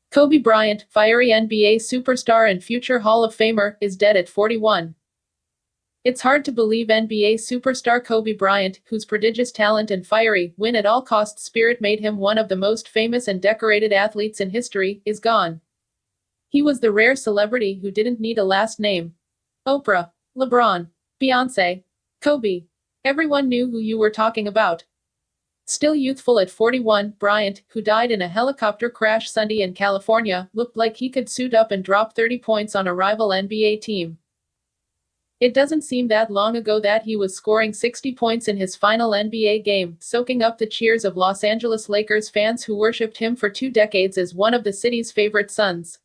Kobe Bryant, fiery NBA superstar and future Hall of Famer, is dead at 41. It's hard to believe NBA superstar Kobe Bryant, whose prodigious talent and fiery, win-at-all-costs spirit made him one of the most famous and decorated athletes in history, is gone. He was the rare celebrity who didn't need a last name. Oprah, LeBron, Beyoncé, Kobe. Everyone knew who you were talking about. Still youthful at 41, Bryant, who died in a helicopter crash Sunday in California, looked like he could suit up and drop 30 points on a rival NBA team. It doesn't seem that long ago that he was scoring 60 points in his final NBA game, soaking up the cheers of Los Angeles Lakers fans who worshipped him for 2 decades as one of the city's favorite sons.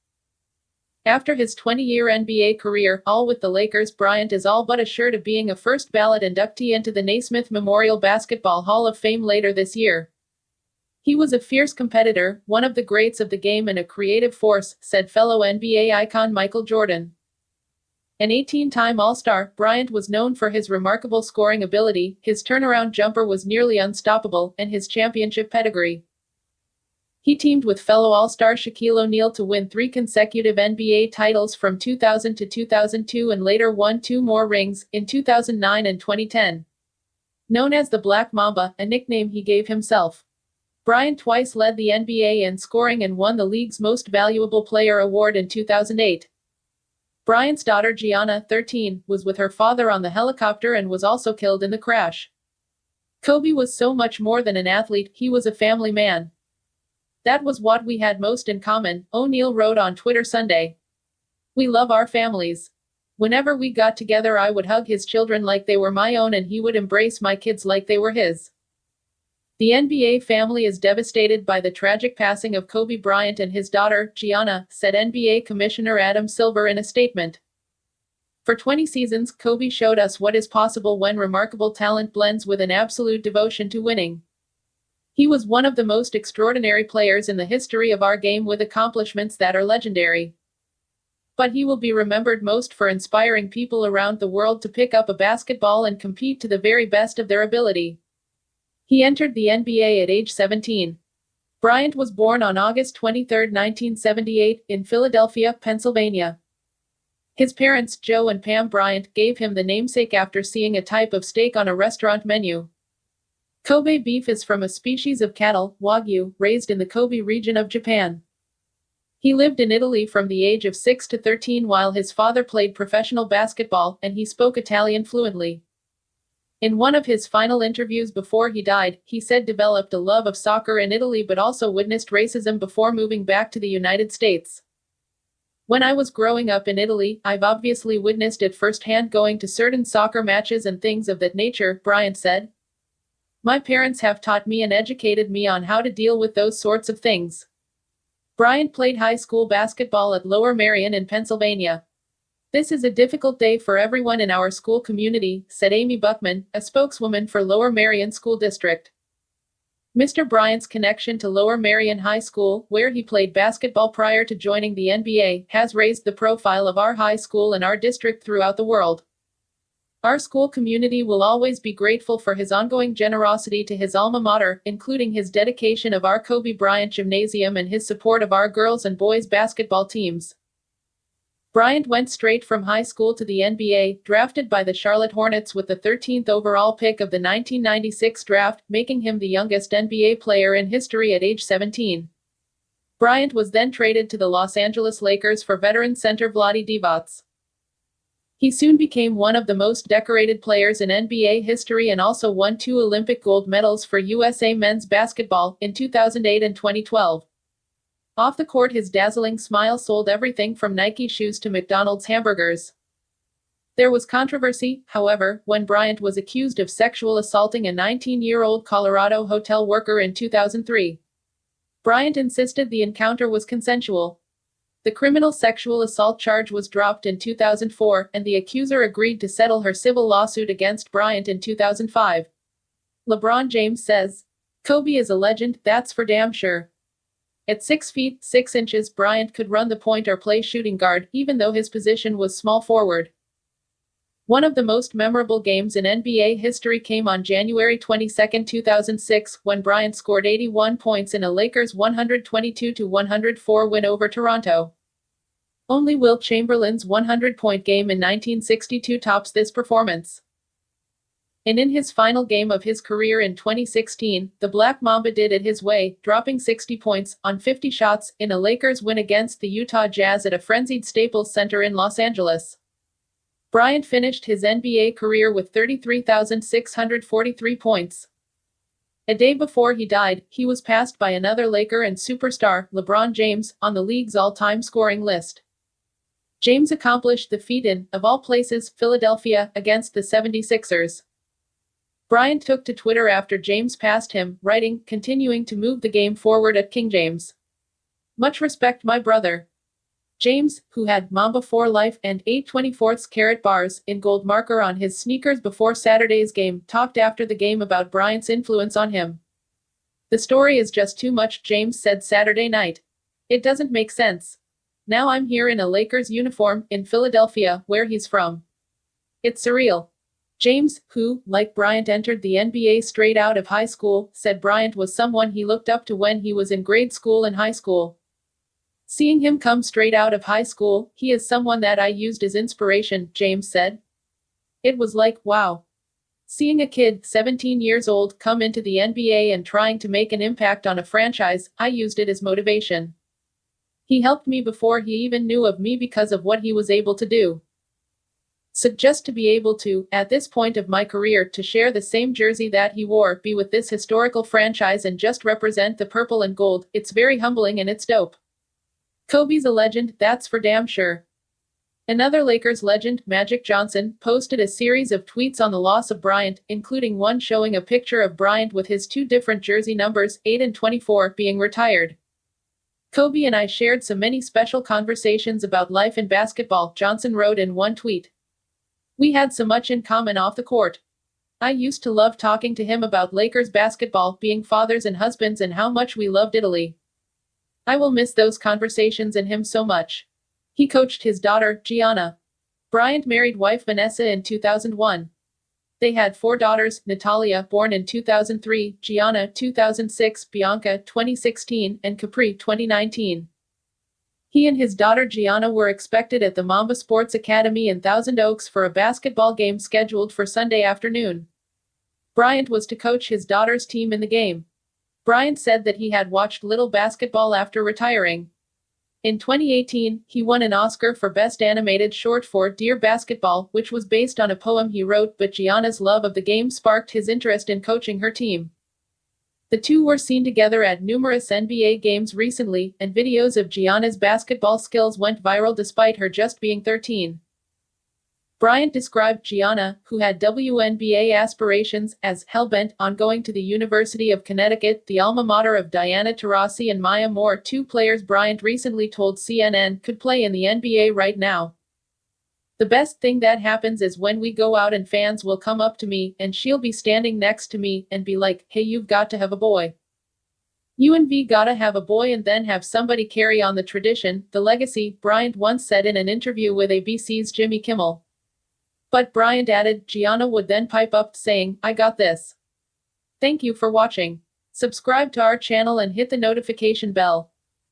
After his 20-year NBA career, all with the Lakers, Bryant is all but assured of being a first-ballot inductee into the Naismith Memorial Basketball Hall of Fame later this year. He was a fierce competitor, one of the greats of the game and a creative force, said fellow NBA icon Michael Jordan. An 18-time All-Star, Bryant was known for his remarkable scoring ability, his turnaround jumper was nearly unstoppable, and his championship pedigree. He teamed with fellow All-Star Shaquille O'Neal to win 3 consecutive NBA titles from 2000 to 2002 and later won 2 more rings, in 2009 and 2010. Known as the Black Mamba, a nickname he gave himself, Bryant twice led the NBA in scoring and won the league's Most Valuable Player award in 2008. Bryant's daughter Gianna, 13, was with her father on the helicopter and was also killed in the crash. Kobe was so much more than an athlete, he was a family man. That was what we had most in common, O'Neal wrote on Twitter Sunday. We love our families. Whenever we got together, I would hug his children like they were my own and he would embrace my kids like they were his. The NBA family is devastated by the tragic passing of Kobe Bryant and his daughter, Gianna, said NBA Commissioner Adam Silver in a statement. For 20 seasons, Kobe showed us what is possible when remarkable talent blends with an absolute devotion to winning. He was one of the most extraordinary players in the history of our game with accomplishments that are legendary. But he will be remembered most for inspiring people around the world to pick up a basketball and compete to the very best of their ability. He entered the NBA at age 17. Bryant was born on August 23, 1978, in Philadelphia, Pennsylvania. His parents, Joe and Pam Bryant, gave him the namesake after seeing a type of steak on a restaurant menu. Kobe beef is from a species of cattle, Wagyu, raised in the Kobe region of Japan. He lived in Italy from the age of 6 to 13 while his father played professional basketball, and he spoke Italian fluently. In one of his final interviews before he died, he said developed a love of soccer in Italy but also witnessed racism before moving back to the United States. When I was growing up in Italy, I've obviously witnessed it firsthand going to certain soccer matches and things of that nature, Bryant said. My parents have taught me and educated me on how to deal with those sorts of things. Bryant played high school basketball at Lower Merion in Pennsylvania. This is a difficult day for everyone in our school community, said Amy Buckman, a spokeswoman for Lower Merion School District. Mr. Bryant's connection to Lower Merion High School, where he played basketball prior to joining the NBA, has raised the profile of our high school and our district throughout the world. Our school community will always be grateful for his ongoing generosity to his alma mater, including his dedication of our Kobe Bryant Gymnasium and his support of our girls and boys basketball teams. Bryant went straight from high school to the NBA, drafted by the Charlotte Hornets with the 13th overall pick of the 1996 draft, making him the youngest NBA player in history at age 17. Bryant was then traded to the Los Angeles Lakers for veteran center Vlade Divac. He soon became one of the most decorated players in NBA history and also won 2 Olympic gold medals for USA men's basketball, in 2008 and 2012. Off the court, his dazzling smile sold everything from Nike shoes to McDonald's hamburgers. There was controversy, however, when Bryant was accused of sexual assaulting a 19-year-old Colorado hotel worker in 2003. Bryant insisted the encounter was consensual. The criminal sexual assault charge was dropped in 2004, and the accuser agreed to settle her civil lawsuit against Bryant in 2005. LeBron James says, Kobe is a legend, that's for damn sure. At 6 feet, 6 inches, Bryant could run the point or play shooting guard, even though his position was small forward. One of the most memorable games in NBA history came on January 22, 2006, when Bryant scored 81 points in a Lakers 122-104 win over Toronto. Only Wilt Chamberlain's 100-point game in 1962 tops this performance. And in his final game of his career in 2016, the Black Mamba did it his way, dropping 60 points on 50 shots in a Lakers win against the Utah Jazz at a frenzied Staples Center in Los Angeles. Bryant finished his NBA career with 33,643 points. A day before he died, he was passed by another Laker and superstar, LeBron James, on the league's all-time scoring list. James accomplished the feat in, of all places, Philadelphia, against the 76ers. Bryant took to Twitter after James passed him, writing, "Continuing to move the game forward at King James. Much respect, my brother." James, who had Mamba for Life and 8/24 carat bars in gold marker on his sneakers before Saturday's game, talked after the game about Bryant's influence on him. "The story is just too much," James said Saturday night. "It doesn't make sense. Now I'm here in a Lakers uniform, in Philadelphia, where he's from. It's surreal." James, who, like Bryant, entered the NBA straight out of high school, said Bryant was someone he looked up to when he was in grade school and high school. "Seeing him come straight out of high school, he is someone that I used as inspiration," James said. "It was like, wow. Seeing a kid, 17 years old, come into the NBA and trying to make an impact on a franchise, I used it as motivation. He helped me before he even knew of me because of what he was able to do. So just to be able to, at this point of my career, to share the same jersey that he wore, be with this historical franchise and just represent the purple and gold, it's very humbling and it's dope. Kobe's a legend, that's for damn sure." Another Lakers legend, Magic Johnson, posted a series of tweets on the loss of Bryant, including one showing a picture of Bryant with his two different jersey numbers, 8 and 24, being retired. "Kobe and I shared so many special conversations about life in basketball," Johnson wrote in one tweet. "We had so much in common off the court. I used to love talking to him about Lakers basketball, being fathers and husbands, and how much we loved Italy. I will miss those conversations and him so much." He coached his daughter, Gianna. Bryant married wife Vanessa in 2001. They had 4 daughters: Natalia, born in 2003, Gianna, 2006, Bianca, 2016, and Capri, 2019. He and his daughter Gianna were expected at the Mamba Sports Academy in Thousand Oaks for a basketball game scheduled for Sunday afternoon. Bryant was to coach his daughter's team in the game. Bryant said that he had watched little basketball after retiring. In 2018, he won an Oscar for Best Animated Short for Dear Basketball, which was based on a poem he wrote, but Gianna's love of the game sparked his interest in coaching her team. The two were seen together at numerous NBA games recently, and videos of Gianna's basketball skills went viral despite her just being 13. Bryant described Gianna, who had WNBA aspirations, as hell-bent on going to the University of Connecticut, the alma mater of Diana Taurasi and Maya Moore, 2 players Bryant recently told CNN could play in the NBA right now. "The best thing that happens is when we go out and fans will come up to me, and she'll be standing next to me, and be like, 'Hey, you've got to have a boy. UNV gotta have a boy,' and then have somebody carry on the tradition, the legacy," Bryant once said in an interview with ABC's Jimmy Kimmel. But Bryant added, Gianna would then pipe up, saying, "I got this." Thank you for watching. Subscribe to our channel and hit the notification bell.